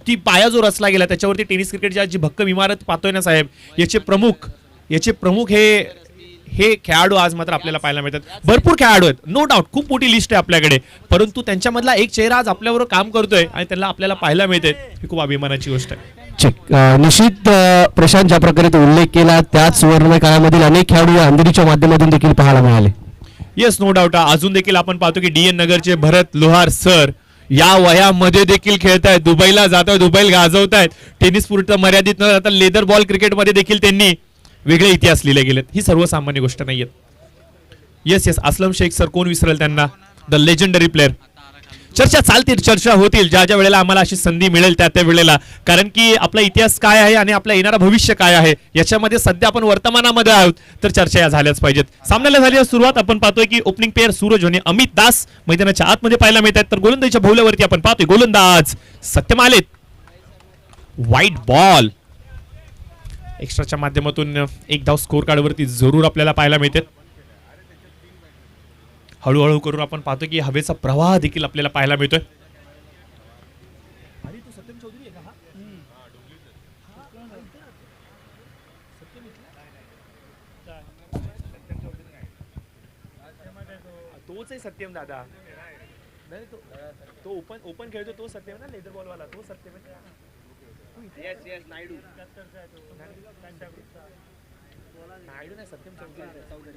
ती पाया जो रचला गेला त्याच्यावरती टेनिस क्रिकेटची जी भक्कम इमारत पाहतोय ना साहेब, याचे प्रमुख हे खेळाडू आज मात्र आपल्याला पाहायला मिळतात. भरपूर खेळाडू आहेत, नो डाऊट, खूप मोठी लिस्ट आहे आपल्याकडे, परंतु त्यांच्यामधला एक चेहरा आज आपल्याबरोबर काम करतोय आणि त्यांना आपल्याला पाहायला मिळते, ही खूप अभिमानाची गोष्ट आहे. निश्चित प्रशांत, ज्या प्रकारे तो उल्लेख केला त्याच सुवर्ण काळामधील अनेक खेळाडू या अंधेरीच्या माध्यमातून देखील पाहायला मिळाले. Yes, no doubt. अजून देखील आपण पाहतो की DN नगरचे भरत लोहार सर या वयामध्ये देखील खेळतायत, दुबईला जात आहेत, दुबईला गाजवतायत. टेनिस पुरतं मर्यादित न राहता लेदर बॉल क्रिकेटमध्ये देखील त्यांनी वेगळे इतिहास लिहिले गेलेत. ही सर्वसामान्य गोष्ट नाहीये. येस, असलम शेख सर, कोण विसरेल त्यांना, द लेजेंडरी प्लेअर. चर्चा चालतील, चर्चा होतील ज्या ज्या वेळेला आम्हाला अशी संधी मिळेल त्या त्या वेळेला, कारण की आपला इतिहास काय आहे आणि आपला येणारा भविष्य काय आहे याच्यामध्ये सध्या आपण वर्तमानामध्ये आहोत, तर चर्चा या झाल्याच पाहिजेत. सामन्याला झाली सुरुवात. आपण पाहतोय की ओपनिंग पेअर सूरज आणि अमित दास मैदानाच्या आतमध्ये पाहायला मिळत आहेत, तर गोलंदाजीच्या भोवल्यावरती आपण पाहतोय गोलंदाज सत्यम आलेत. व्हाईट बॉल एक्स्ट्राच्या माध्यमातून एक धाव स्कोर कार्डवरती जरूर आपल्याला पाहायला मिळते. हळूहळू करून आपण पाहतो की हवेचा प्रवाह देखील आपल्याला पाहायला मिळतोय. तोच आहे सत्यम दादा, तो ओपन खेळतो, तो सत्यम ना, लेदर बॉल वाला, तो सत्यम. येस नायडू नाही, सत्यम चौधरी.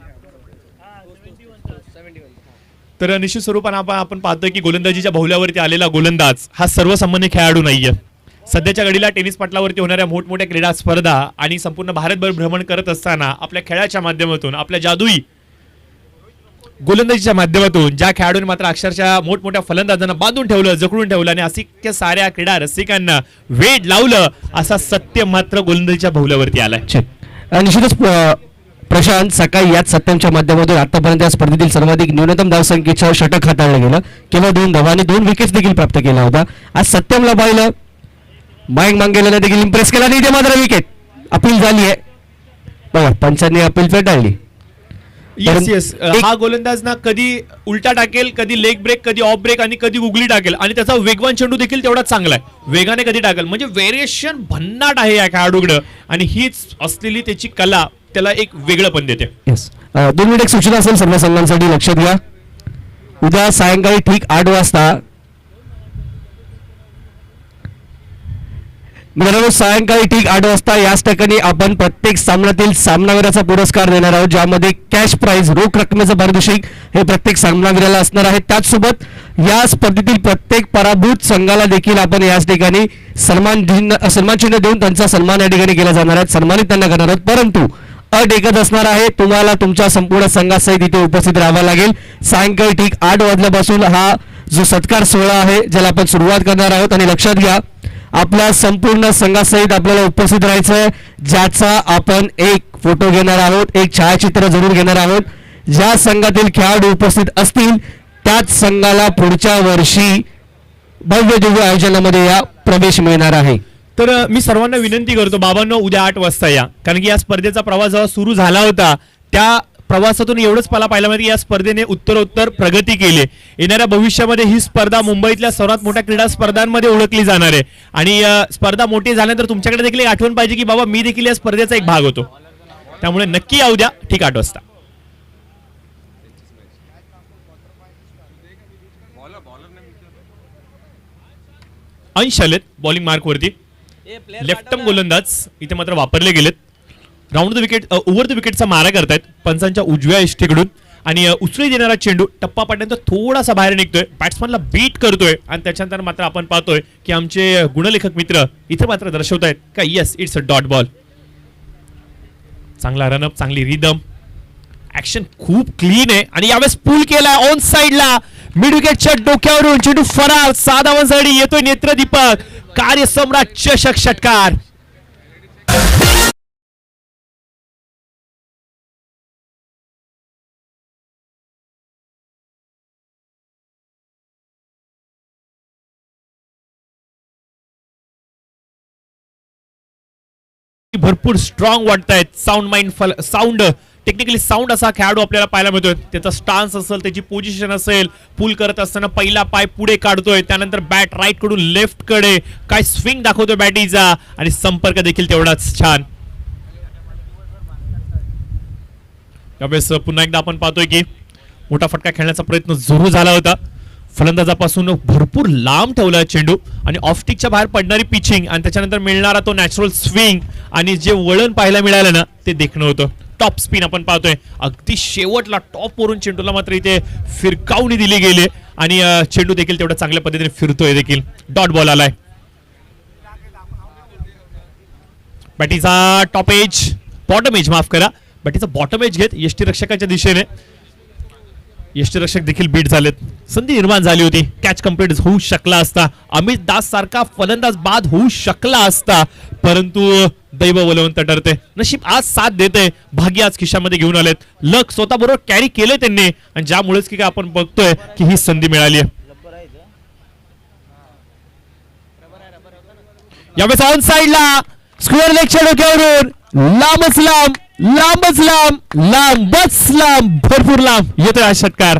तर निश्चित स्वरूपाने आपण पाहतोय की गोलंदाजीच्या भोवल्यावरती आलेला गोलंदाज हा सर्वसामान्य खेळाडू नाहीये. सध्याच्या घडीला टेनिस पटलावरती होणाऱ्या मोठमोठ्या क्रीडा स्पर्धा आणि संपूर्ण भारतभर भ्रमण करत असताना आपल्या खेळाच्या माध्यमातून, आपल्या जादुई गोलंदाजीच्या माध्यमातून ज्या खेळाडूंनी मात्र अक्षरशः मोठमोठ्या फलंदाजांना बांधून ठेवलं, जखडून ठेवलं आणि असिक्य साऱ्या क्रीडा रसिकांना वेड लावलं, असा सत्य मात्र गोलंदाजीच्या भोवल्यावरती आलाय. निश्चितच प्रशांत, सकाळी याच सत्यमच्या माध्यमातून आतापर्यंत या स्पर्धेतील सर्वाधिक न्यूनतम धावसंख्येचं षटक हाताळलं गेलं, केवळ 2 धावांनी 2 विकेट्स देखील प्राप्त केला होता. आज सत्यमला पाहिलं, मयंक मांगेलाने देखील इम्प्रेस केला नाही, ते मात्र विकेट अपील झाली आहे. बघा, पंचांनी अपील फेटाळली. येस, हा गोलंदाज ना कधी उलटा टाकेल, कधी लेग ब्रेक, कधी ऑफ ब्रेक आणि कधी उगली टाकेल, आणि त्याचा वेगवान चेंडू देखील तेवढाच चांगला आहे, वेगाने कधी टाकेल. म्हणजे व्हेरिएशन भन्नाट आहे या खेळाडूकडं, आणि हीच असलेली त्याची कला त्याला एक वेगळं पण देते. 2 मिनिट एक सूचना असेल सर्व संघांसाठी, लक्षात घ्या. उद्या सायंकाळी ठीक 8 वाजता मित्रांनो, सायंकाळी ठीक 8 वाजता याच ठिकाणी आपण प्रत्येक सामन्यातील सामनावीराचा पुरस्कार देणार आहोत, ज्यामध्ये कॅश प्राइज, रोख रकमेचं पारितोषिक हे प्रत्येक सामनावीराला असणार आहे. त्याचसोबत या स्पर्धेतील प्रत्येक पराभूत संघाला देखील आपण याच ठिकाणी सन्मान चिन्ह देऊन त्यांचा सन्मान या ठिकाणी केला जाणार आहे, सन्मानित त्यांना करणार आहोत. परंतु अट एकच असणार आहे, तुम्हाला तुमच्या संपूर्ण संघासहित इथे उपस्थित राहावं लागेल. सायंकाळी ठीक 8 वाजल्यापासून हा जो सत्कार सोहळा आहे ज्याला आपण सुरुवात करणार आहोत, आणि लक्षात घ्या, आपल्या संपूर्ण संघासहित आपल्याला उपस्थित राहायचं आहे, ज्याचा आपण एक फोटो घेणार आहोत, एक छायाचित्र जरूर घेणार आहोत. ज्या संघातील खेळाडू उपस्थित असतील त्याच संघाला पुढच्या वर्षी भव्य दिव्य आयोजनामध्ये या प्रवेश मिळणार आहे. तर मी सर्वांना विनंती करतो, बाबांनो, उद्या 8 वाजता या, कारण की या स्पर्धेचा प्रवास जेव्हा सुरू झाला होता त्या प्रवासातून एवढंच मला पाहायला मिळतं की या स्पर्धेने उत्तरोत्तर प्रगती केली. येणाऱ्या भविष्यामध्ये ही स्पर्धा मुंबईतल्या सर्वात मोठ्या क्रीडा स्पर्धांमध्ये ओळखली जाणार आहे, आणि स्पर्धा मोठी झाल्यानंतर तुमच्याकडे देखील एक आठवण पाहिजे की बाबा मी देखील या स्पर्धेचा एक भाग होतो. त्यामुळे नक्की या उद्या ठीक 8 वाजता. अंश आलेत बॉलिंग मार्कवरती, लेफ्टम गोलंदाज इथे मात्र वापरले गेलेत. Round the wicket, over the विकेटचा मारा करतायत पंचांच्या उजव्या इष्टीकडून, आणि उसळी देणारा चेंडू टप्पा पडल्यानंतर थोडासा बाहेर निघतोय, बॅट्समनला बीट करतोय, आणि त्याच्यानंतर मात्र आपण पाहतोय की आमचे गुणलेखक मित्र इथे मात्र दर्शवतायत का yes, it's a dot ball. चांगला रनअप, चांगली रिदम, ऍक्शन खूप क्लीन आहे, आणि यावेळेस पूल केलाय ऑन साइडला, मिड विकेटच्या डोक्यावरून चेंडू फरार, 6 धावांसाठी येतोय नेत्रदीपक, कार्यसम्राट चषक षटकार. भरपूर स्ट्रॉंग वाटतायत, साऊंड टेक्निकली साऊंड असा खेळाडू आपल्याला पाहायला मिळतोय. त्याचा स्टान्स असेल, त्याची पोझिशन असेल, पुल करत असताना पहिला पाय पुढे काढतोय, त्यानंतर बॅट राईट कडून लेफ्ट कडे काय स्विंग दाखवतोय बॅटीचा आणि संपर्क देखील तेवढाच छान. यावेळेस पुन्हा एकदा आपण पाहतोय की मोठा फटका खेळण्याचा प्रयत्न सुरू झाला होता. फलंदाजापासून भरपूर लांब ठेवला चेंडू आणि ऑफस्टिकच्या बाहेर पडणारी पिचिंग आणि त्याच्यानंतर मिळणारा तो नॅचरल स्विंग आणि जे वळण पाहायला मिळालं ना ते देखणं होतं. टॉप स्पिन आपण पाहतोय अगदी शेवटला टॉप वरून चेंडूला मात्र इथे फिरकावणी दिली गेली आणि चेंडू देखील तेवढ्या चांगल्या पद्धतीने फिरतोय देखील. डॉट बॉल आलाय. बॅटीचा टॉप एज बॉटम एज माफ करा, बॅटीचा बॉटम एज घेत यष्टीरक्षकाच्या दिशेने यष्टीरक्षक देखील बीट झालेत. संधी निर्माण झाली होती, कॅच कंप्लीट होऊ शकला असता, अमित दास सारखा फलंदाज बाद होऊ शकला असता, परंतु दैव बलवंत ठरते. नशीब आज साथ देते, भाग्य आज खिशामध्ये घेऊन आलेत, लक स्वतः बरोबर कॅरी केले त्यांनी आणि ज्यामुळेच की काय आपण बघतोय की ही संधी मिळाली आहे. यावेळेस ऑन साइडला स्क्वेअर लेगच्या डोक्यावरून लांबच लांब लांबच लांब लांबच लांब भरपूर लांब येतोय हा षटकार.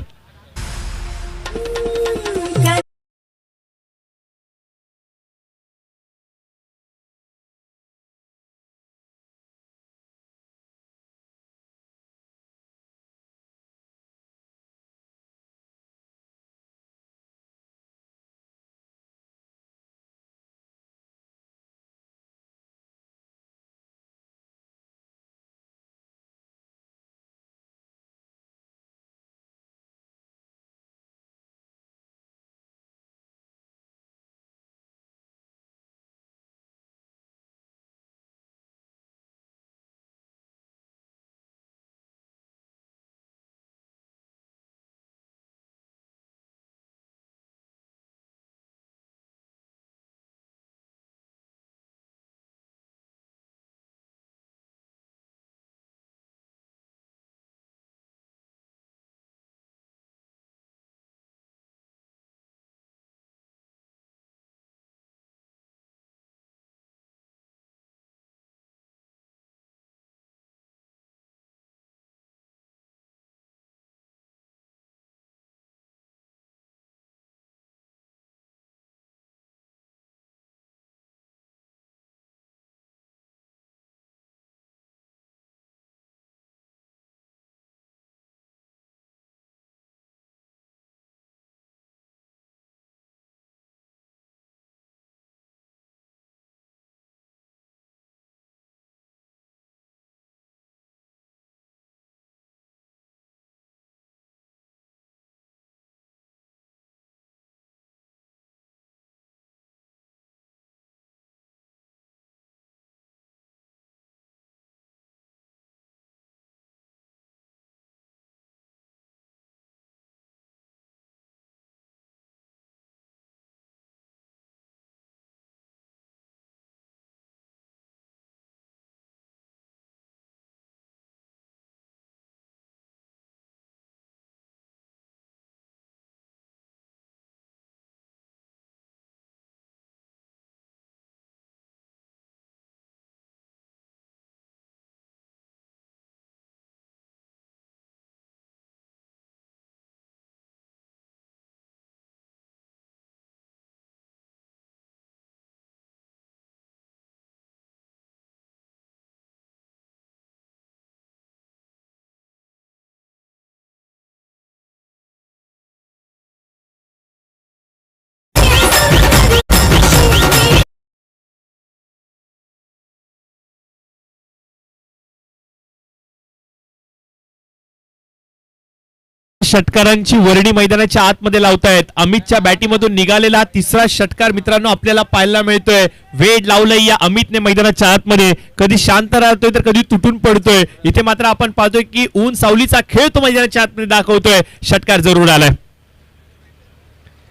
षटकारांची वर्णी मैदानाच्या आतमध्ये लावतायत. अमितच्या बॅटीमधून निघालेला तिसरा षटकार मित्रांनो आपल्याला पाहायला मिळतोय. वेड लावलंय या अमितने मैदानाच्या आतमध्ये, कधी शांत राहतोय तर कधी तुटून पडतोय. इथे मात्र आपण पाहतोय की ऊन सावलीचा खेळ तो मैदानाच्या आतमध्ये दाखवतोय. षटकार जरूर आलाय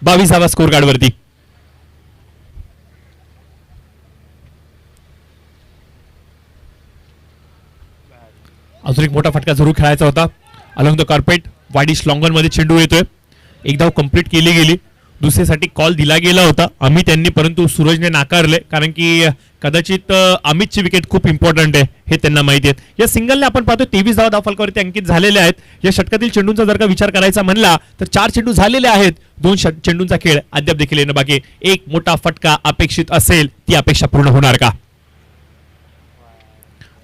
22वा स्कोर कार्ड वरती. अजून एक मोठा फटका जरूर खेळायचा होता. अलॉंग द कार्पेट वाईडिश लॉंगन मध्ये चेंडू येतोय. एक धाव कंप्लीट केली गेली. दुसऱ्यासाठी कॉल दिला गेला होता अमित यांनी, परंतु सूरजने नाकारले कारण की कदाचित अमितची विकेट खूप इम्पॉर्टंट आहे हे त्यांना माहिती आहे. या सिंगलने आपण पाहतो 23 धावा धावफलकावरती अंकित झालेले आहेत. या षटकातील चेंडूंचा जर का विचार करायचा म्हणला तर 4 चेंडू झालेले आहेत. 2 चेंडूंचा खेळ अद्याप देखील येणं बाकी. एक मोठा फटका अपेक्षित असेल, ती अपेक्षा पूर्ण होणार का?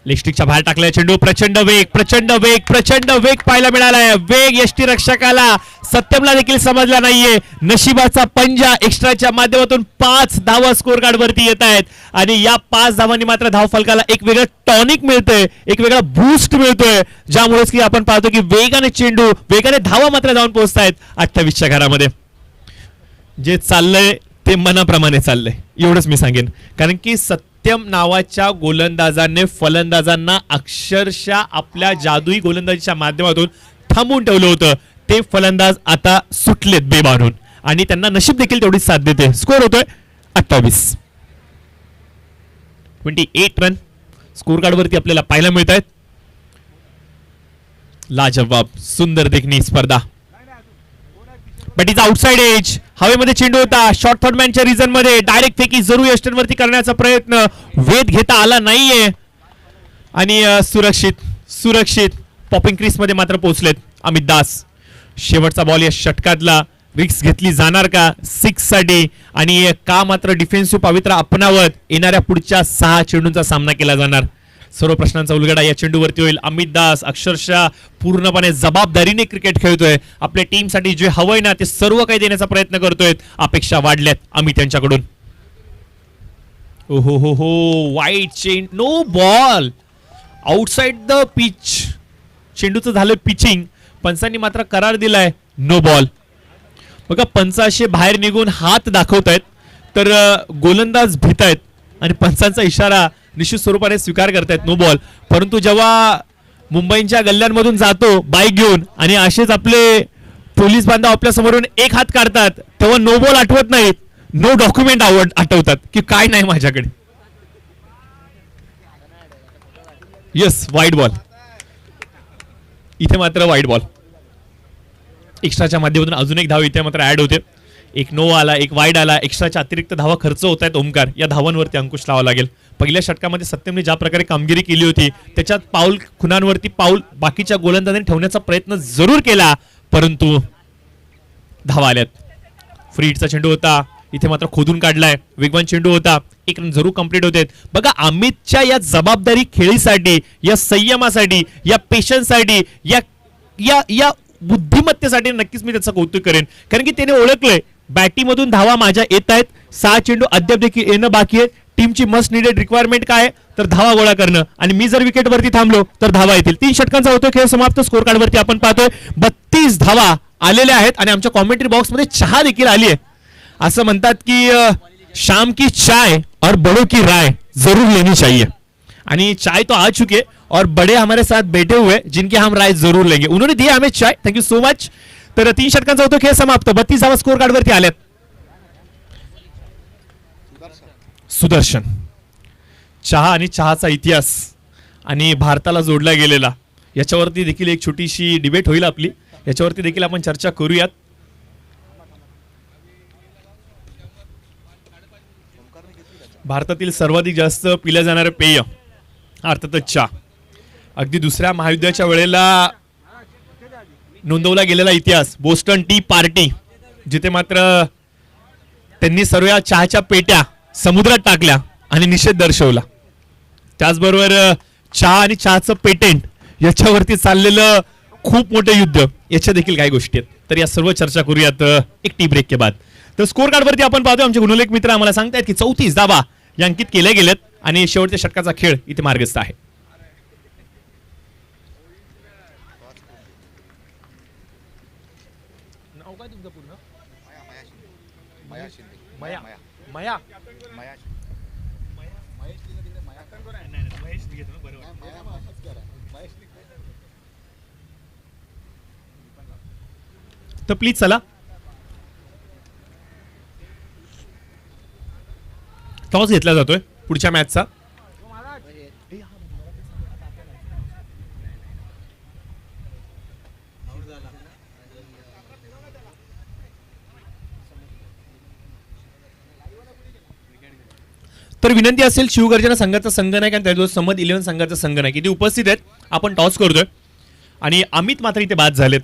लेस्टिकच्या बाहेर टाकलाय चेंडू. प्रचंड वेग प्रचंड वेग प्रचंड वेग पाहायला मिळालाय. वेग यष्टी रक्षकाला सत्यमला देखील समजला नाहीये. नशिबाचा पंजा एक्स्ट्राच्या माध्यमातून 5 धावा स्कोर कार्ड वरती येत आहेत आणि या 5 धावांनी मात्र धाव फलकाला एक वेगळं टॉनिक मिळतंय, एक वेगळा बूस्ट मिळतोय, ज्यामुळेच की आपण पाहतो की वेगाने चेंडू वेगाने धावा मात्र जाऊन पोहोचतायत 28च्या घरामध्ये. जे चाललंय ते मनाप्रमाणे चाललंय एवढंच मी सांगेन, कारण की सत्यम नावाच्या गोलंदाजाने फलंदाजांना अक्षरशः आपल्या जादुई गोलंदाजीच्या माध्यमातून थांबवून ठेवलं होतं. ते फलंदाज आता सुटलेत बेबारून आणि त्यांना नशीब देखील तेवढीच साथ देते. स्कोर होतोय 28. 28 रन स्कोर कार्ड वरती आपल्याला पाहायला मिळत आहेत. लाजवाब सुंदर देखणी स्पर्धा. But is outside edge. हवेमध्ये चेंडू होता. शॉर्ट थर्डमॅनच्या रिझन मध्ये डायरेक्ट फेकी जरूर यष्टन वरती करण्याचा प्रयत्न वेध घेता आला नाहीये आणि सुरक्षित सुरक्षित पॉपिंग क्रीज मध्ये मात्र पोहोचलेत अमित दास. शेवटचा बॉल या षटकातला रिक्स घेतली जाणार का 6 साठी आणि का मात्र डिफेन्सिव्ह पवित्र अपनावत येणाऱ्या पुढच्या 6 चेंडूंचा सामना केला जाणार. सर्व प्रश्नांचा उलगडा या चेंडूवरती होईल. अमित दास अक्षरशः पूर्णपणे जबाबदारीने क्रिकेट खेळतोय. आपल्या टीमसाठी जे हवंय ना ते सर्व काही देण्याचा प्रयत्न करतोय. अपेक्षा वाढल्यात अमित यांच्याकडून. ओहो हो हो वाईट चेंड no ball outside the pitch. चेंडूचं झालं पिचिंग. पंचांनी मात्र करार दिलाय नो बॉल. बघा पंच असे बाहेर निघून हात दाखवतायत तर गोलंदाज भीतायत आणि पंचांचा इशारा निश्चित स्वरूपाने स्वीकार करतायत नो बॉल. परंतु जेव्हा मुंबईच्या गल्ल्यांमधून जातो बाईक घेऊन आणि असेच आपले पोलीस बांधव आपल्या समोरून एक हात काढतात तेव्हा नो बॉल आठवत नाहीत, नो डॉक्युमेंट आठवतात की काय नाही माझ्याकडे. येस वाईट बॉल. इथे मात्र वाईट बॉल. एक्स्ट्राच्या माध्यमातून अजून एक धाव इथे मात्र ऍड होते. एक नो आला, एक वाईड आला. एक्स्ट्राच्या अतिरिक्त धावा खर्च होत आहेत. ओमकार या धावांवरती अंकुश लावा लागेल. पहिल्या षटकामध्ये सत्यमने ज्या प्रकारे कामगिरी केली होती त्याच्यात पाऊल खुणांवरती पाऊल बाकीच्या गोलंदाजांनी ठेवण्याचा प्रयत्न जरूर केला, परंतु धावा आल्यात. फ्री हिटचा चेंडू होता, इथे मात्र खोदून काढलाय. वेगवान चेंडू होता, 1 रन जरूर कंप्लीट होते. बघा अमितच्या या जबाबदारी खेळीसाठी, या संयमासाठी, या पेशन्ससाठी, या या या बुद्धिमत्तेसाठी नक्कीच मी त्याचं कौतुक करेन, कारण की त्याने ओळखलंय बॅटिंगमधून धावा माझ्या येत आहेत. 6 चेंडू अद्याप देखील येणं बाकी आहे. टीमची मस्ट निडेड रिक्वायरमेंट काय तर धावा गोळा करणं आणि मी जर विकेट वरती थांबलो तर धावा येतील. 3 षटकांचा होतो खेळ समाप्त. स्कोर कार्ड वरती आपण पाहतोय 32 धावा आलेल्या आहेत आणि आमच्या कॉमेंट्री बॉक्स मध्ये चहा देखील आली आहे. असं म्हणतात की शाम की चाय और बड़ों की राय जरूर लेनी चाहिए आणि चाय तो आ चुके और बड़े हमारे साथ बैठे हुए जिनकी हम राय जरूर लेंगे. उन्होंने दिया हमें चाय. Thank you so much. तर 3 षटकांचा होतो खेळ समाप्त. 32 धावा स्कोर कार्ड वरती आल्यात. सुदर्शन चहा आणि चहाचा इतिहास आणि भारताला जोडला गेलेला याच्यावरती देखील एक छोटीशी डिबेट होईल आपली. याच्यावरती देखील आपण चर्चा करूयात. भारतातील सर्वाधिक जास्त पिल्या जाणारे पेय अर्थातच चहा. अगदी दुसऱ्या महायुद्धाच्या वेळेला नोंदवला गेलेला इतिहास बोस्टन टी पार्टी, जिथे मात्र त्यांनी सर्व चहाच्या पेट्या समुद्रात टाकल्या आणि निषेध दर्शवला. त्याचबरोबर चहा आणि चहाचं पेटेंट याच्यावरती चाललेलं खूप मोठं युद्ध, याच्या देखील काही गोष्टी आहेत. तर या सर्व चर्चा करूयात एक टी ब्रेक के बाद. तर स्कोर कार्ड वरती आपण पाहतोय आमचे गुणलेख मित्र आम्हाला सांगतायत की 34 धावा या अंकित केल्या गेल्यात आणि शेवटच्या षटकाचा खेळ इथे मार्गस्थ आहे. तर प्लीज चला टॉस घेतला जातोय पुढच्या मॅचचा. तर विनंती असेल शिवगर्जना संघाचा संघनायक आणि त्याच्यावर समद 11 संघाचा संघनायक इथे उपस्थित आहेत. आपण टॉस करतोय आणि अमित मात्र इथे बाद झालेत.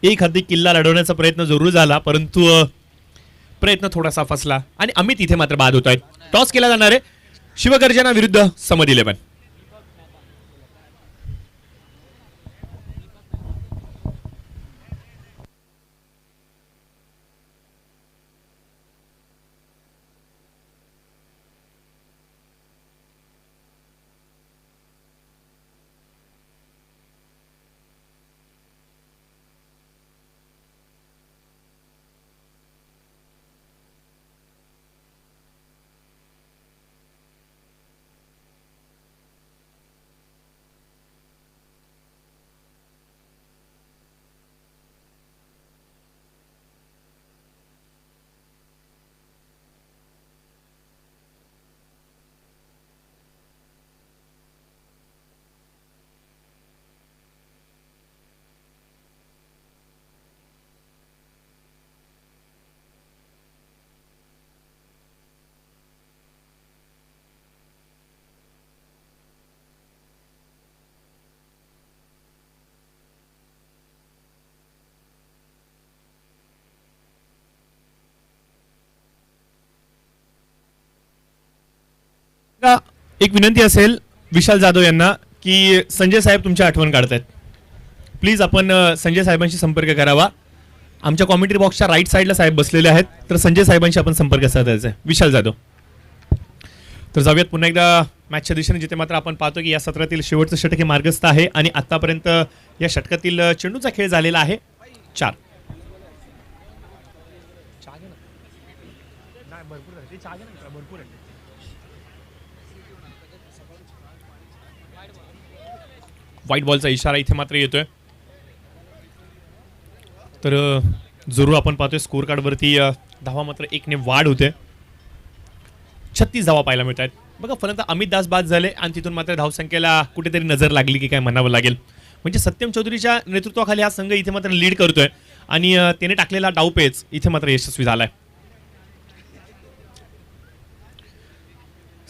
एक हद्दी किल्ला लढवण्याचा प्रयत्न जरूर झाला, परंतु प्रयत्न थोडासा फसला आणि अमित इथे मात्र बाद होत आहेत. टॉस केला जाणार आहे शिवगर्जना विरुद्ध समद 11. एक विनंती असेल विशाल जाधव यांना की संजय साहेब तुमची आठवण काढतायत. प्लीज आपण संजय साहेबांशी संपर्क करावा. आमच्या कॉमेंट्री बॉक्सच्या राईट साईडला साहेब बसलेले आहेत, तर संजय साहेबांशी आपण संपर्क साधायचा आहे. विशाल जाधव. तर जाऊयात पुन्हा एकदा मॅचच्या दिशेने, जिथे मात्र आपण पाहतो की या सत्रातील शेवटचं षटक हे मार्गस्थ आहे आणि आतापर्यंत या षटकातील चेंडूचा खेळ झालेला आहे 4. व्हाईट बॉलचा इशारा इथे मात्र येतोय. तर जरूर आपण पाहतोय स्कोर कार्ड वरती धावा मात्र 1 ने वाढ होते. 36 धावा पाहायला मिळत आहेत. बघा फलंदाज अमित दास बाद झाले आणि तिथून मात्र धावसंख्येला कुठेतरी नजर लागली की काय म्हणावं लागेल. म्हणजे सत्यम चौधरीच्या नेतृत्वाखाली हा संघ इथे मात्र लीड करतोय आणि त्याने टाकलेला डावपेच इथे मात्र यशस्वी झालाय.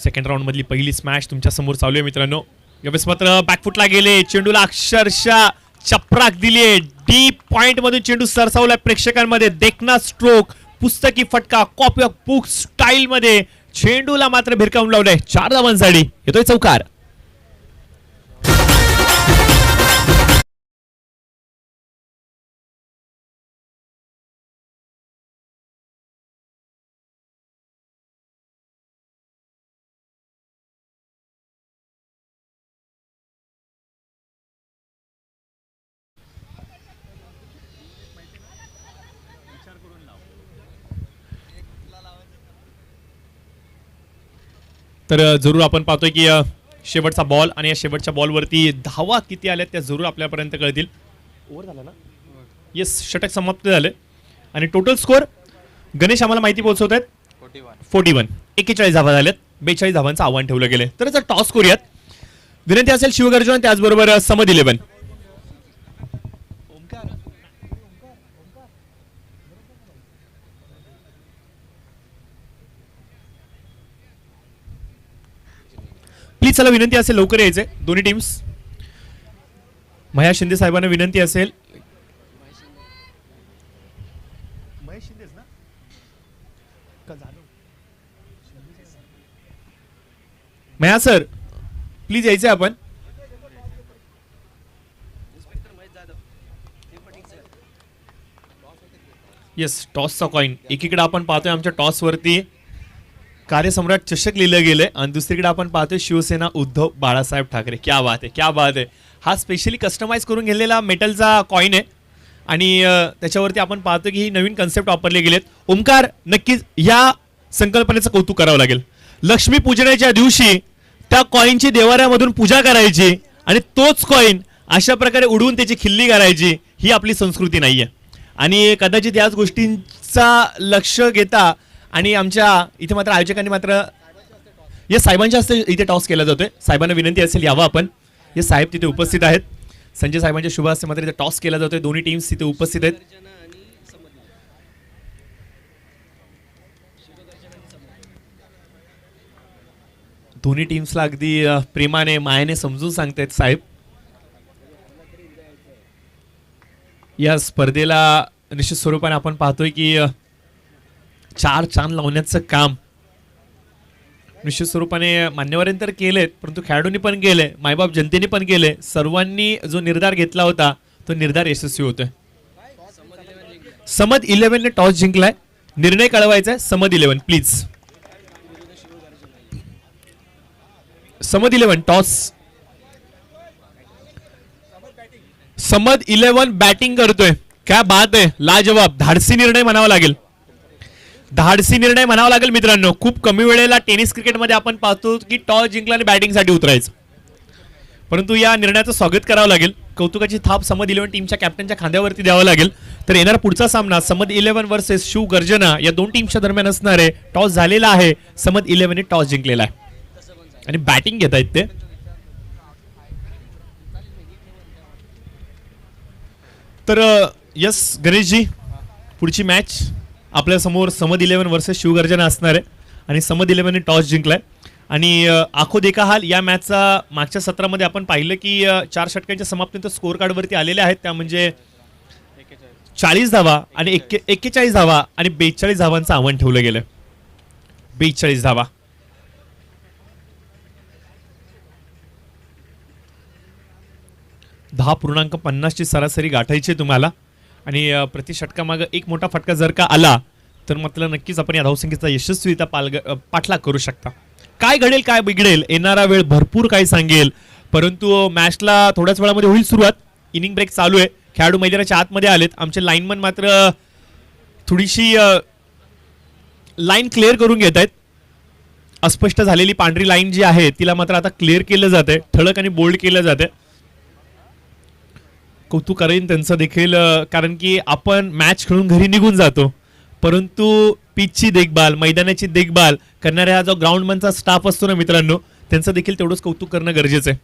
सेकंड राऊंड मधली पहिली स्मॅश तुमच्या समोर चालू आहे मित्रांनो. यावेळेस मात्र बॅकफुटला गेले, चेंडूला अक्षरशः चपराक दिलीये. डीप पॉइंट मधून चेंडू सरसावलाय प्रेक्षकांमध्ये. देखना स्ट्रोक, पुस्तकी फटका, कॉपी ऑफ बुक स्टाईल मध्ये चेंडूला मात्र भिरकावून लावलंय. 4 धावांसाठी येतोय चौकार. तर जरूर आपण पाहतोय की शेवटचा बॉल आणि या शेवटच्या बॉलवरती धावा किती आल्यात त्या जरूर आपल्यापर्यंत कळतील. ओव्हर झाला ना? येस, षटक समाप्त झाले आणि टोटल स्कोर गणेश आम्हाला माहिती पोहोचवत आहेत 41. 41 धावा झाल्यात. 42 धावांचं आव्हान ठेवलं गेलं. तर याचा टॉस करूयात. विनंती असेल शिवगर्जना त्याचबरोबर समद 11. प्लीज चला विनंती असेल लवकर यायचे दोन्ही टीम्स. महेश शिंदे साहेबांना विनंती असेल. मया सर प्लीज यायचे आपण. येस, टॉसचा कॉइन एकीकडे आपण पाहतोय आमच्या टॉस वरती कार्यसम्राट चषक लिहिलं गेलंय आणि दुसरीकडे आपण पाहतोय शिवसेना उद्धव बाळासाहेब ठाकरे. क्या बात आहे, क्या बात आहे. हा स्पेशली कस्टमाइज करून घेतलेला मेटलचा कॉइन आहे आणि त्याच्यावरती आपण पाहतो की ही नवीन कन्सेप्ट वापरले गेलेत. ओमकार, नक्कीच या संकल्पनेचं कौतुक करावं लागेल. लक्ष्मी पूजनाच्या दिवशी त्या कॉइनची देवाऱ्यामधून पूजा करायची आणि तोच कॉइन अशा प्रकारे उडवून त्याची खिल्ली करायची, ही आपली संस्कृती नाहीये. आणि कदाचित याच गोष्टींचा लक्ष घेता आणि आमच्या इथे मात्र आयोजकांनी मात्र या साहेबांच्या हस्ते इथे टॉस केला जातोय. साहेबांना विनंती असेल यावं आपण. हे साहेब तिथे उपस्थित आहेत. संजय साहेबांच्या शुभ हस्ते मात्र इथे टॉस केला जातोय. दोन्ही टीम्स तिथे उपस्थित आहेत. दोन्ही टीम्सला अगदी प्रेमाने मायाने समजून सांगतायत साहेब. या स्पर्धेला निश्चित स्वरूपाने आपण पाहतोय की 4 चांद लावण्याचं काम निश्चित स्वरूपाने मान्यवरांनी तर केलेत, परंतु खेळाडूंनी पण केले, मायबाप जनतेने पण केले. सर्वांनी जो निर्धार घेतला होता तो निर्धार यशस्वी होतोय. समद 11 ने टॉस जिंकलाय. निर्णय कळवायचा आहे. समद 11 please. Samad 11 toss. Samad 11 batting करतोय. क्या बात आहे. लाजवाब. धाडसी निर्णय म्हणावा लागेल. धाडसी निर्णय म्हणावा लागेल मित्रांनो. खूप कमी वेळेला टेनिस क्रिकेटमध्ये आपण पाहतो की टॉस जिंकला आणि बॅटिंगसाठी उतरायचं, परंतु या निर्णयाचं स्वागत करावं लागेल. कौतुकाची थाप समद 11 टीमच्या कॅप्टनच्या खांद्यावरती द्यावं लागेल. तर येणारा पुढचा सामना समद 11 वर्सेस शिव गर्जना या दोन टीमच्या दरम्यान असणार आहे. टॉस झालेला आहे. समद 11 ने टॉस जिंकलेला आहे आणि बॅटिंग घेत आहेत ते. तर यस गणेशजी, पुढची मॅच आपल्या समोर समद 11 वर्सेस शिवगर्जना असणार आहे आणि समद 11 ने टॉस जिंकलाय. आणि आखो देखा हाल या मॅचचा मागच्या सत्रामध्ये आपण पाहिलं की 4 षटकांच्या समाप्तीनंतर स्कोअर कार्डवरती आलेले आहेत. त्या म्हणजे 40 धावा आणि 41 धावा आणि 42 धावांचं आव्हान ठेवलं गेलं. 42 धावा. .50 ची सरासरी गाठायची तुम्हाला आणि प्रति षटकामागं एक मोठा फटका जर का आला तर मात्र नक्कीच आपण या धावसंख्येचा यशस्वीरित्या पाठलाग करू शकता. काय घडेल काय बिघडेल येणारा वेळ भरपूर काही सांगेल, परंतु मॅचला थोड्याच वेळामध्ये होईल सुरुवात. इनिंग ब्रेक चालू आहे. खेळाडू मैदानाच्या आतमध्ये आलेत. आमचे लाईनमन मात्र थोडीशी लाईन क्लिअर करून घेत आहेत. अस्पष्ट झालेली पांढरी लाईन जी आहे तिला मात्र आता क्लिअर केलं जाते. ठळक आणि बोल्ड केलं जाते. कौतुक करेन त्यांचं देखील, कारण की आपण मॅच खेळून घरी निघून जातो, परंतु पिचची देखभाल मैदानाची देखभाल करणाऱ्या जो ग्राउंडमनचा स्टाफ असतो ना मित्रांनो, त्यांचं देखील तेवढंच कौतुक करणं गरजेचं आहे.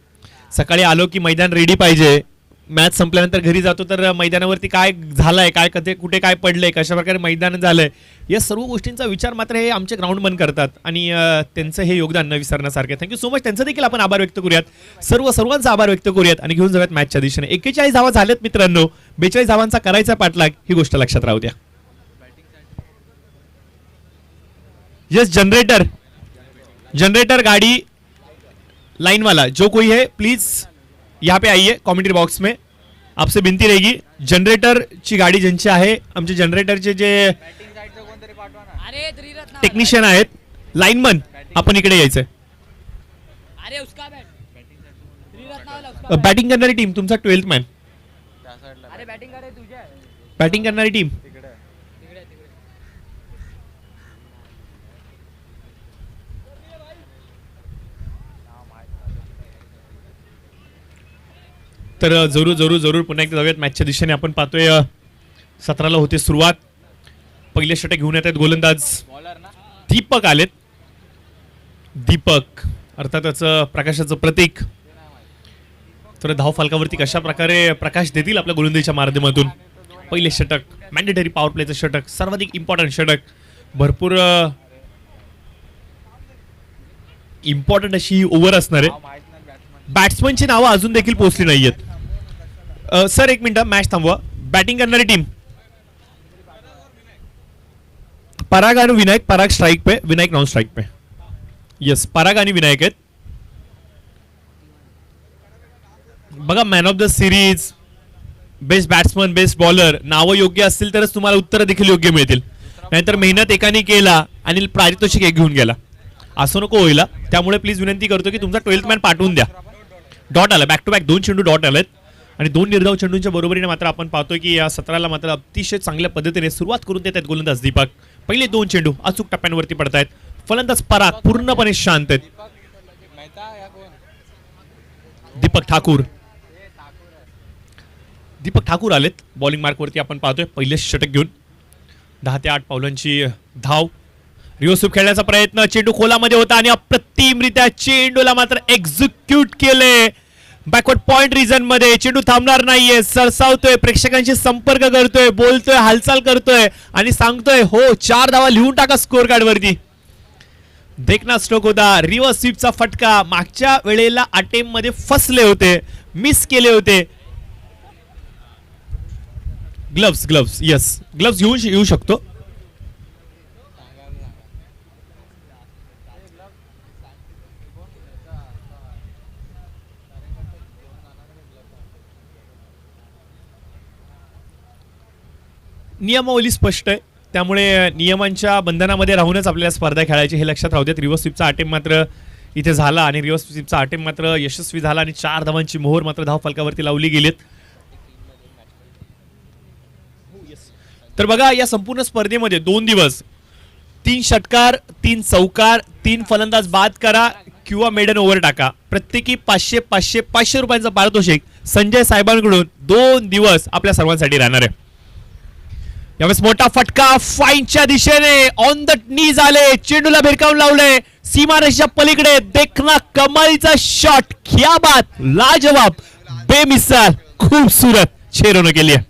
सकाळी आलो की मैदान रेडी पाहिजे. मॅच संपल्यानंतर घरी जातो तर मैदानावरती काय झालंय, काय कुठे काय पडलंय, कशा प्रकारे मैदान झालंय, या सर्व गोष्टींचा विचार मात्र हे आमचे ग्राउंडमन करतात आणि त्यांचं हे योगदान न विसरण्यासारखं. Thank you so much. त्यांचं देखील आपण आभार व्यक्त करूयात. सर्वांचा आभार व्यक्त करूयात आणि घेऊन जाऊयात मॅचच्या दिशेने. 41 धावा झाल्यात मित्रांनो. 42 धावांचा करायचा पाठलाग ही गोष्ट लक्षात राहू द्या. यस जनरेटर गाड़ी लाइन वाला जो कोई है प्लीज यहाँ पे आइए कॉमेंट्री बॉक्स में. आपसे विनंती रहेगी जनरेटर ची गाडी ज्यांची आहे, आमचे जनरेटरचे जे टेक्निशियन आहेत, लाइनमन आपण इकडे यायचंय. बॅटिंग करणारी टीम तुमचा 12th मॅन. बॅटिंग करणारी टीम तर जरूर पुन्हा एकदा जाऊयात मॅचच्या दिशेने. आपण पाहतोय 17ला होते सुरुवात. पहिले षटक घेऊन येत आहेत गोलंदाज दीपक आलेत. दीपक अर्थातच प्रकाशाचं प्रतीक. तर धाव फलकावरती कशा प्रकारे प्रकाश देतील आपल्या गोलंदाजीच्या माध्यमातून. पहिले षटक मॅन्डेटरी पॉवर प्लेचं षटक, सर्वाधिक इम्पॉर्टंट षटक. भरपूर इम्पॉर्टंट अशी ओव्हर असणार आहे. बॅट्समनची नावं अजून देखील पोहोचली नाहीयेत. सर एक मिनिट मॅच थांबवा. बॅटिंग करणारी टीम पराग आणि विनायक. पराग स्ट्राइक पे, विनायक नॉन स्ट्राइक पे. यस पराग आणि विनायक आहेत. बघा man of the series, best batsman, best bowler नावं योग्य असतील तरच तुम्हाला उत्तर देखील योग्य मिळतील. नाहीतर मेहनत एकाने केला आणि पारितोषिक एक घेऊन गेला असं नको होईल. त्यामुळे प्लीज विनंती करतो की तुमचा 12th मॅन पाठवून द्या. डॉट आला बॅक टू बॅक 2 चेंडू डॉट आलेत आणि 2 निर्धाव चेंडूंच्या बरोबरीने मात्र आपण पाहतोय की या 17ला मात्र अतिशय चांगल्या पद्धतीने सुरुवात करून देत आहेत गोलंदाज दीपक. पहिले 2 चेंडू अचूक टप्प्यांवरती पडतायत. फलंदाज पराग पूर्णपणे शांत आहेत. दीपक ठाकूर आलेत बॉलिंग मार्कवरती. आपण पाहतोय पहिले षटक घेऊन 10 ते 8 पावलांची धाव. रिओस्वीप खेळण्याचा प्रयत्न, चेंडू खोलामध्ये होता आणि अप्रतिमरित्या चेंडूला मात्र एक्झिक्यूट केले. बॅकवर्ड पॉइंट रिजन मध्ये चेंडू थांबणार नाहीये, सरसावतोय, प्रेक्षकांशी संपर्क करतोय, बोलतोय, हालचाल करतोय आणि सांगतोय हो 4 धावा लिहून टाका स्कोअर कार्ड वरती. देखना स्ट्रोक होता. रिव्हर्स स्वीपचा फटका. मागच्या वेळेला अटेम्प्ट मध्ये फसले होते, मिस केले होते. ग्लव्स येस, ग्लव्स घेऊन येऊ शकतो. नियमावली स्पष्ट आहे, त्यामुळे नियमांच्या बंधनामध्ये राहूनच आपल्याला स्पर्धा खेळायची हे लक्षात राहू देत. रिव्हर्स स्वीपचा अटेम्प्ट मात्र इथे झाला आणि रिव्हर्स स्वीपचा अटेम्प्ट मात्र यशस्वी झाला आणि 4 धावांची मोहर मात्र धाव फलकावरती लावली गेलीत. तर बघा, या संपूर्ण स्पर्धेमध्ये 2 दिवस 3 षटकार, 3 चौकार, 3 फलंदाज बाद करा किंवा मेडन ओव्हर टाका. प्रत्येकी 500 रुपयांचा पारितोषिक संजय साहेबांकडून 2 दिवस आपल्या सर्वांसाठी राहणार आहे. यावेळेस मोठा फटका फाईनच्या दिशेने ऑन द नी झाले, चेंडूला भिरकावून लावले सीमारेषेच्या पलीकडे. देखना कमालीचा शॉट, क्या बात, लाजवाब, बेमिसाल, खूबसूरत शेरोनं केली आहे.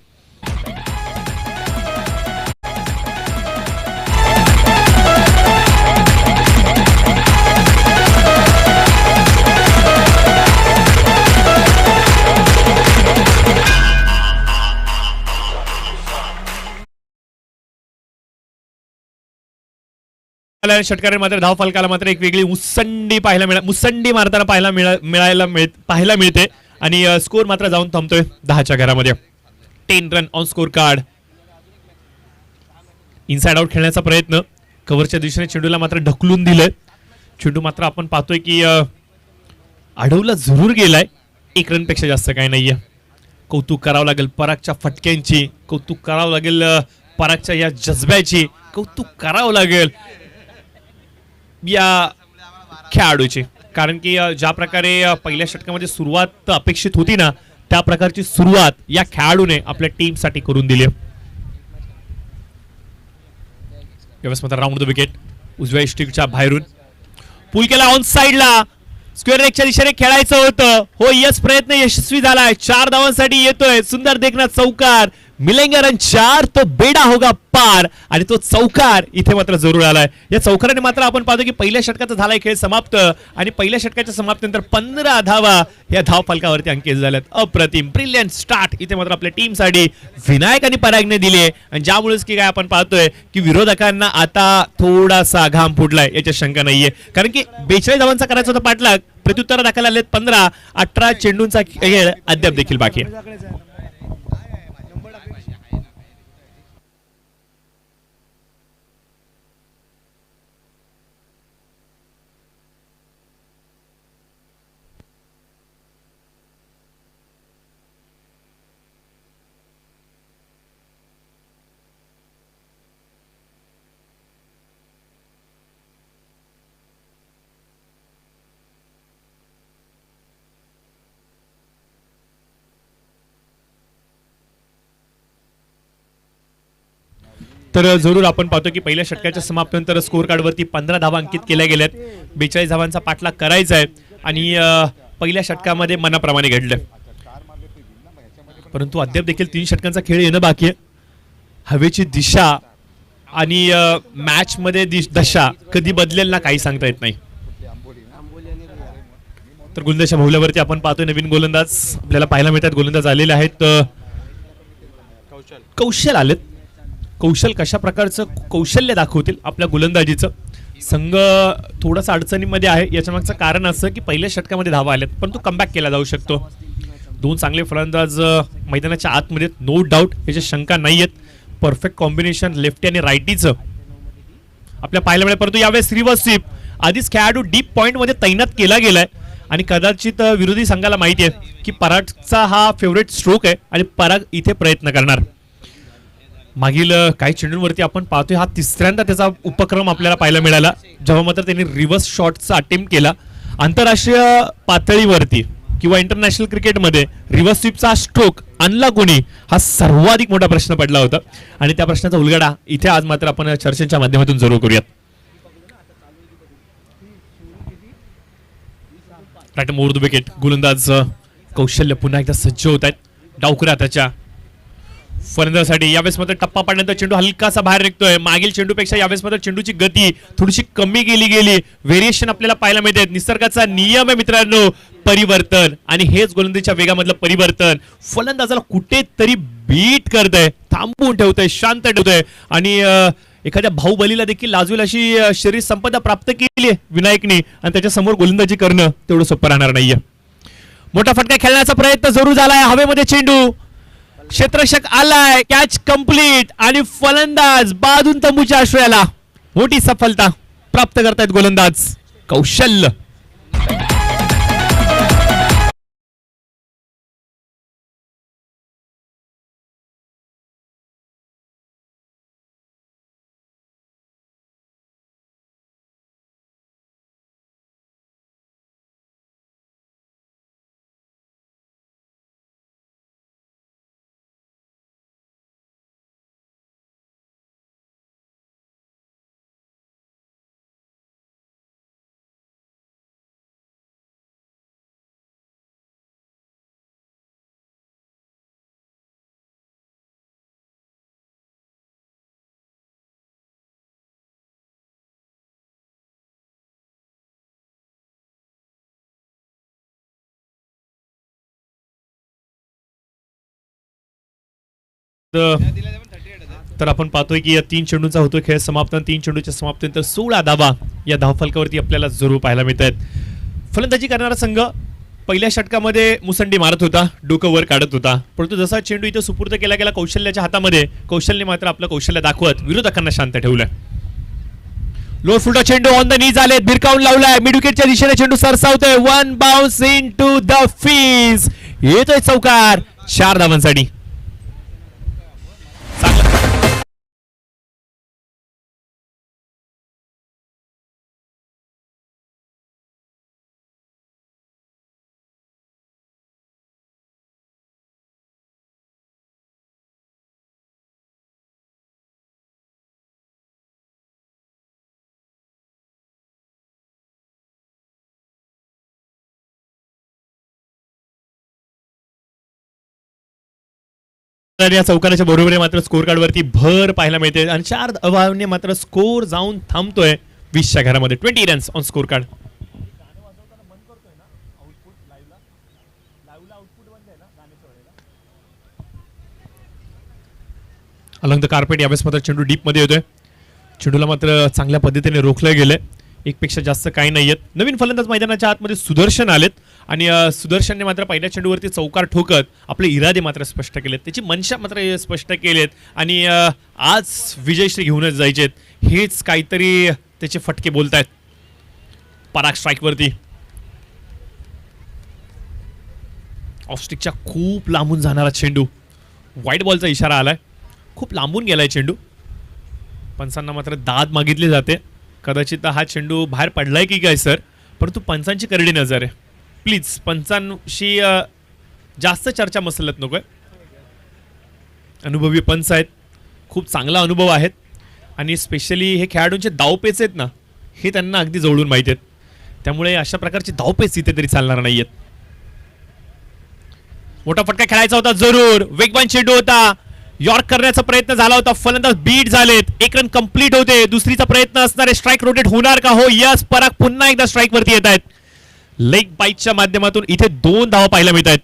षटकाराने मात्र धाव फलकाला मात्र एक वेगळी मुसंडी मारताना पाहायला मिळते आणि स्कोर मात्र जाऊन थांबतोय 10च्या घरामध्ये. 10 run on score card. Inside out खेळण्याचा प्रयत्न, कव्हरच्या दिशेने चेंडूला मात्र ढकलून दिलंय. चेंडू मात्र आपण पाहतोय की अडवला जरूर गेलाय, 1 रन पेक्षा जास्त काही नाहीये. कौतुक करावं लागेल परागच्या फटक्यांची, कौतुक करावं लागेल परागच्या या जज्ब्याची, कौतुक करावं लागेल या खेळाडूची. कारण की ज्या प्रकारे पहिल्या षटकामध्ये सुरुवात अपेक्षित होती ना, त्या प्रकारची सुरुवात या खेळाडूने आपल्या टीमसाठी करून दिली. यावेळेस मात्र राऊंड द विकेट, उजव्या इष्टिकच्या बाहेरून पूल केला ऑन साइडला. स्क्वेअर लेगच्या दिशेने खेळायचं होतं. हो यस, प्रयत्न यशस्वी झालाय. 4 धावांसाठी येतोय. सुंदर देखना चौकार. मिलेंगे रन 4 तो बेडा होगा पार. आणि तो चौकार इथे मात्र जरूर आलाय. या चौकाराने मात्र आपण पाहतो की पहिल्या षटकाचा झालाय खेळ समाप्त आणि पहिल्या षटकाच्या समाप्तीनंतर 15 धावा या धाव फलकावरती अंकित झाल्यात. अप्रतिम, ब्रिलियंट स्टार्ट इथे मात्र आपल्या टीमसाठी विनायक आणि परागने दिले आणि ज्यामुळेच की काय आपण पाहतोय की विरोधकांना आता थोडासा घाम फुटलाय, याची शंका नाहीये. कारण की 42 धावांचा करायचा होता पाठलाग, प्रत्युत्तर दाखल आलेत 15. 18 चेंडूंचा खेळ अद्याप देखील बाकी आहे. तर जरूर आपण पाहतो की पहिल्या षटकाच्या समाप्तीनंतर स्कोर कार्डवरती 15 धावा अंकित केल्या गेल्यात. 42 धावांचा पाठलाग करायचा आहे आणि पहिल्या षटकामध्ये मनाप्रमाणे घडलं, परंतु अद्याप देखील 3 षटकांचा खेळ येणं बाकी आहे. हवेची दिशा आणि मॅच मध्ये दशा कधी बदलेल ना, काही सांगता येत नाही. तर गोलंदाजच्या भोवल्यावरती आपण पाहतोय नवीन गोलंदाज आपल्याला पाहायला मिळतात. गोलंदाज आलेले आहेत, कौशल आलेत. कौशल कशा प्रकारचं कौशल्य दाखवतील आपल्या गोलंदाजीचं. संघ थोडासा अडचणीमध्ये आहे, याच्या मागचं कारण असं की पहिल्या षटकामध्ये धावा आल्यात, परंतु कमबॅक केला जाऊ शकतो. 2 चांगले फलंदाज मैदानाच्या आतमध्ये, नो डाऊट, याची शंका नाहीयेत. परफेक्ट कॉम्बिनेशन लेफ्टी आणि रायटीचं आपल्या पाहायला मिळेल. परंतु यावेळेस रिव्हर्स स्वीप, आधीच खेळाडू डीप पॉइंट मध्ये तैनात केला गेलाय आणि कदाचित विरोधी संघाला माहिती आहे की परागचा हा फेवरेट स्ट्रोक आहे आणि पराग इथे प्रयत्न करणार. मागील काही चेंडूंवरती आपण पाहतोय हा 3ऱ्यांदा त्याचा उपक्रम आपल्याला पाहायला मिळाला, जेव्हा मात्र त्यांनी रिव्हर्स शॉटचा अटेम्प्ट केला. आंतरराष्ट्रीय पातळीवरती किंवा इंटरनॅशनल क्रिकेटमध्ये रिव्हर्स स्वीपचा स्ट्रोक आणला कोणी, हा सर्वाधिक मोठा प्रश्न पडला होता आणि त्या प्रश्नाचा उलगडा इथे आज मात्र आपण चर्चेच्या माध्यमातून जरूर करूयात. राईट मोर द विकेट, गोलंदाज कौशल्य पुन्हा एकदा सज्ज होत आहेत. डावखुरा त्याच्या फलंदाजासाठी यावेळेस मात्र टप्पा पाडण्याचा चेंडू हलकासा बाहेर निघतोय. मागील चेंडूपेक्षा यावेळेस मात्र चेंडूची गती थोडीशी कमी गेली व्हेरिएशन आपल्याला पाहायला मिळते. निसर्गाचा नियम आहे मित्रांनो, परिवर्तन, आणि हेच गोलंदाजीच्या वेगामधलं परिवर्तन फलंदाजाला कुठेतरी बीट करतंय, थांबवून ठेवतंय, शांत ठेवतंय, आणि एखाद्या भाऊबलीला देखील लाजवेल अशी शरीर संपदा प्राप्त केली आहे विनायकनी, आणि त्याच्या समोर गोलंदाजी करणं तेवढं सोपं राहणार नाहीये. मोठा फटका खेळण्याचा प्रयत्न जरूर झालाय. हवेमध्ये चेंडू, क्षेत्ररक्षक आलाय, कॅच कंप्लीट, आणि फलंदाज बाजून तंबूच्या आश्रयाला मोठी सफलता प्राप्त करतायत गोलंदाज कौशल्य. तर आपण पाहतोय की या 3 चेंडूंचा होतोय खेळ समाप्त. 3 चेंडूच्या समाप्तीनंतर 16 धावा या धावफलकावरती आपल्याला जरूर पाहायला मिळत आहेत. फलंदाजी करणारा संघ पहिल्या षटकामध्ये मुसंडी मारत होता, डोकं वर काढत होता, परंतु जसा चेंडू इथे सुपूर्द केला गेला कौशल्याच्या हातामध्ये, कौशल्य मात्र आपलं कौशल्य दाखवत विरोधकांना शांत ठेवलंय. लोअर फुलटा चेंडू ऑन द नीज आलेत, भिरकावून लावलाय, मिड विकेटच्या दिशेने चेंडू सरसावतोय, one bounce into the fence, येतोय चौकार 4 धावांसाठी. या चौकाराच्या बरोबर मात्र स्कोर कार्ड वरती भर पाहायला मिळते, आणि 4 धावांनी मात्र स्कोर जाऊन थांबतोय 20च्या घरामध्ये. 20 runs on score card. Alang the carpet यावेळेस मात्र चेंडू डीप मध्ये येतोय. चेंडूला मात्र चांगल्या पद्धतीने रोखलं गेलंय, एकपेक्षा जास्त काही नाहीयेत. नवीन फलंदाज मैदानाच्या आतमध्ये सुदर्शन आलेत, आणि सुदर्शनने मात्र पहिल्या चेंडूवरती चौकार ठोकत आपले इरादे मात्र स्पष्ट केलेत, त्याची मनशा मात्र स्पष्ट केलेत, आणि आज विजयश्री घेऊनच जायचेत, हेच काहीतरी त्याचे फटके बोलतायत. पराग स्ट्राईकवरती ऑफस्टिकच्या खूप लांबून जाणारा चेंडू, व्हाईट बॉलचा इशारा आलाय, खूप लांबून गेलाय चेंडू. पंचांना मात्र दाद मागितली जाते, कदाचित हा चेंडू बाहेर पडलाय की काय सर, परंतु पंचांची करडी नजर आहे. प्लीज पंचांशी जास्त चर्चा मसलत नकोय. अनुभवी पंच आहेत, खूप चांगला अनुभव आहेत, आणि स्पेशली हे खेळाडूंचे धावपेच आहेत ना, हे त्यांना अगदी जवळून माहिती आहेत, त्यामुळे अशा प्रकारचे धावपेच इथे तरी चालणार नाहीयेत. मोठा फटका खेळायचा होता जरूर, वेगवान चेंडू होता, यॉर्क करण्याचा प्रयत्न झाला होता, फलंदाज बीट झालेत, 1 रन कंप्लीट होते, दुसरीचा प्रयत्न असणार आहे, स्ट्राईक रोटेट होणार का? हो, यस, पराग पुन्हा एकदा स्ट्राईक वरती येत आहेत. लेग बाईटच्या माध्यमातून इथे 2 धावा पाहायला मिळत आहेत.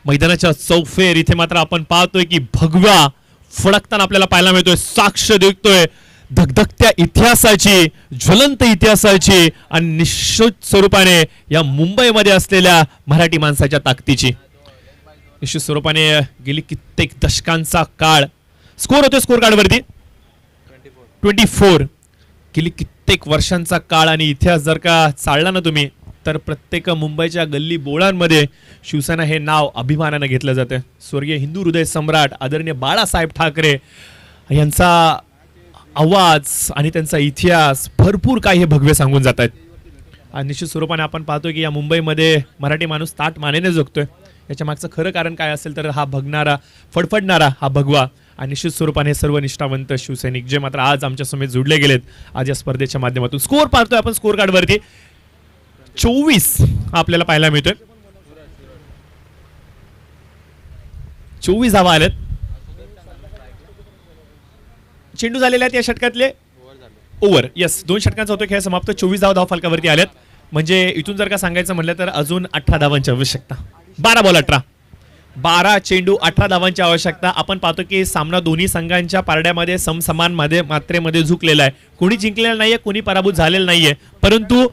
मैदानाच्या चौफेर इथे मात्र आपण पाहतोय की भगवा फडकताना आपल्याला पाहायला मिळतोय, साक्ष देतोय धगधगत्या इतिहासाची, ज्वलंत इतिहासाची, आणि निश्चित स्वरूपाने या मुंबईमध्ये असलेल्या मराठी माणसाच्या ताकदीची. निश्चित स्वरूपाने गेली कित्येक दशकांचा काळ, स्कोर होते स्कोर कार्ड वरती 24, गेली कित्येक वर्षांचा काळ आणि इतिहास जर का चालला ना तुम्ही, तर प्रत्येक मुंबईच्या गल्ली बोळांमध्ये शिवसेना हे नाव अभिमानाने घेतलं जाते. स्वर्गीय हिंदू हृदय सम्राट आदरणीय बाळासाहेब ठाकरे यांचा आवाज आणि त्यांचा इतिहास भरपूर काही हे भगवे सांगून जात आहेत. आणि निश्चित स्वरूपाने आपण पाहतोय की या मुंबईमध्ये मराठी माणूस ताट मानेने जगतोय. याच्या मागचं खरं कारण काय असेल तर हा भगणारा, फडफडणारा हा भगवा, आणि निश्चित स्वरूपाने सर्व निष्ठावंत शिवसैनिक जे मात्र आज आमच्या समेत जुडले गेलेत आज या स्पर्धेच्या माध्यमातून. स्कोर पाहतोय आपण स्कोर कार्ड वरती 24 आपल्याला पाहायला मिळतोय. 24 धावा आल्यात. चेंडू झालेले आहेत या षटकातले ओव्हर. येस, 2 षटकांचा होतो खेळ समाप्त. 24 धाव फलकावरती आल्यात. म्हणजे इथून जर का सांगायचं म्हटलं तर अजून 18 धावांची आवश्यकता. 12 बॉल 18, 12 चेंडू 18 धावांची आवश्यकता. आपण पाहतो की सामना दोन्ही संघांच्या पारड्यामध्ये समसमान मात्रेमध्ये झुकलेला आहे. कोणी जिंकलेलं नाहीये, कोणी पराभूत झालेलं नाहीये. परंतु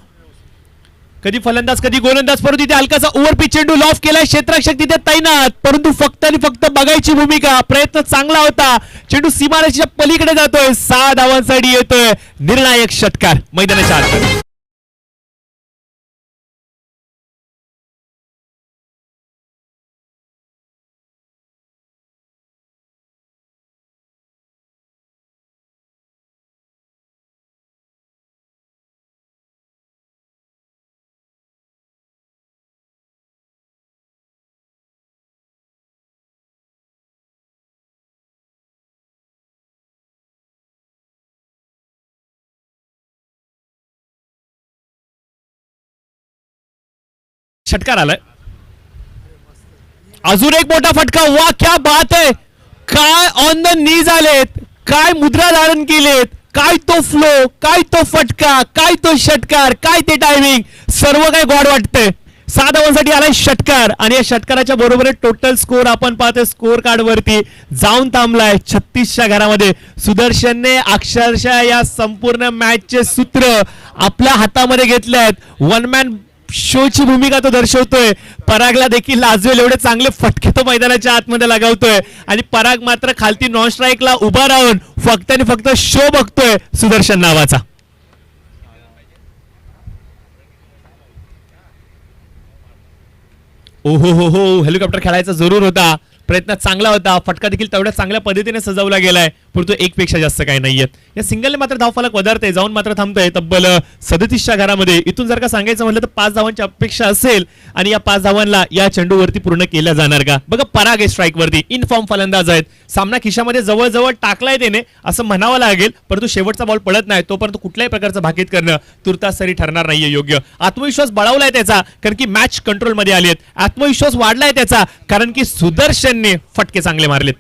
कधी फलंदाज कधी गोलंदाज, परंतु तिथे हलकासा ओव्हरपिच चेंडू लॉफ केलाय. क्षेत्ररक्षक तिथे तैनात, परंतु फक्त आणि फक्त बघायची भूमिका. प्रयत्न चांगला होता. चेंडू सीमारेषेच्या पलीकडे जातोय. 6 धावांसाठी येतोय. निर्णायक षटकार मैदानाच्या आत. षटकार आलाय. अजून एक मोठा फटका. वा क्या बात आहे. काय ऑन द नी झालेत, काय मुद्रा धारण केलेत, काय तो फ्लो, काय तो फटका, काय तो षटकार, काय ते टायमिंग, सर्व काही गॉड वाटतंय. 6 धावांसाठी आलाय षटकार आणि या षटकाराच्या बरोबर टोटल स्कोर आपण पाहतोय स्कोर कार्ड वरती जाऊन थांबलाय 36च्या घरामध्ये. सुदर्शनने अक्षरशः या संपूर्ण मॅचचे सूत्र आपल्या हातामध्ये घेतले आहेत. वन मॅन शोची भूमिका तो दर्शवतोय. परागला देखील लाजवेल एवढे चांगले फटके तो मैदानाच्या आतमध्ये लगावतोय आणि पराग मात्र खालती नॉन स्ट्राईकला उभा राहून फक्त आणि फक्त शो बघतोय सुदर्शन नावाचा. ओहो हो हो, हेलिकॉप्टर खेळायचा जरूर होता. प्रयत्न चांगला होता. फटका देखील तेवढ्या चांगल्या पद्धतीने सजवला गेलाय, परंतु एक पेक्षा जास्त काही नाहीयेत. या सिंगलने मात्र धावफलक वधारते, जाऊन मात्र थांबतोय तब्बल 37च्या घरामध्ये. इथून जर का सांगायचं म्हटलं तर 5 धावांची अपेक्षा असेल आणि या 5 धावांना या चेंडूवरती पूर्ण केल्या जाणार का? बघा, पराग आहे स्ट्राईक वरती. इन फॉर्म फलंदाज आहेत. सामना खिशामध्ये जवळजवळ टाकलाय त्याने असं म्हणावं लागेल, परंतु शेवटचा बॉल पडत नाही तोपर्यंत कुठल्याही प्रकारचं भाकीत करणं तुर्तास तरी ठरणार नाहीये योग्य. आत्मविश्वास बळावलाय त्याचा कारण की मॅच कंट्रोल मध्ये आली आहेत. आत्मविश्वास वाढलाय त्याचा कारण की सुदर्शनने फटके चांगले मारलेत.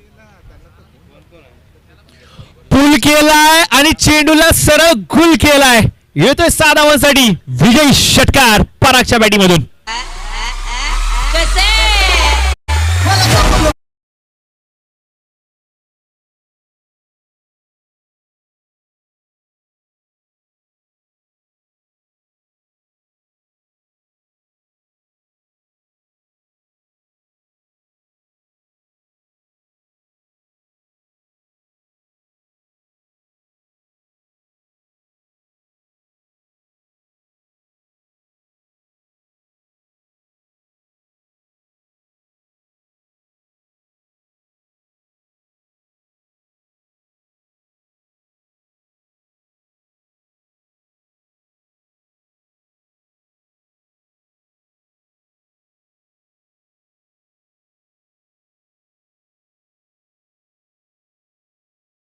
पूल केलाय आणि चेंडूला सरळ गुल केलाय. येतोय 6 धावांसाठी विजयी षटकार परागच्या बॅटिंग मधून.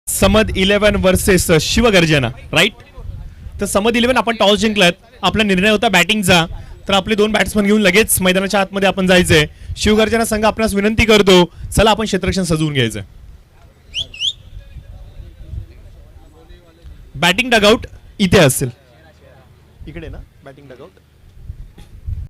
समद 11 वर्सेस शिवगर्जना, राईट? तर समद 11 आपण टॉस जिंकलात. आपला निर्णय होता बॅटिंगचा, तर आपले 2 बॅट्समन घेऊन लगेच मैदानाच्या आतमध्ये आपण जायचंय. शिवगर्जना संघ आपणास विनंती करतो, चला आपण क्षेत्ररक्षण सजवून घ्यायचंय. बॅटिंग डगआउट इथे असेल, इकडे ना बॅटिंग डगआउट.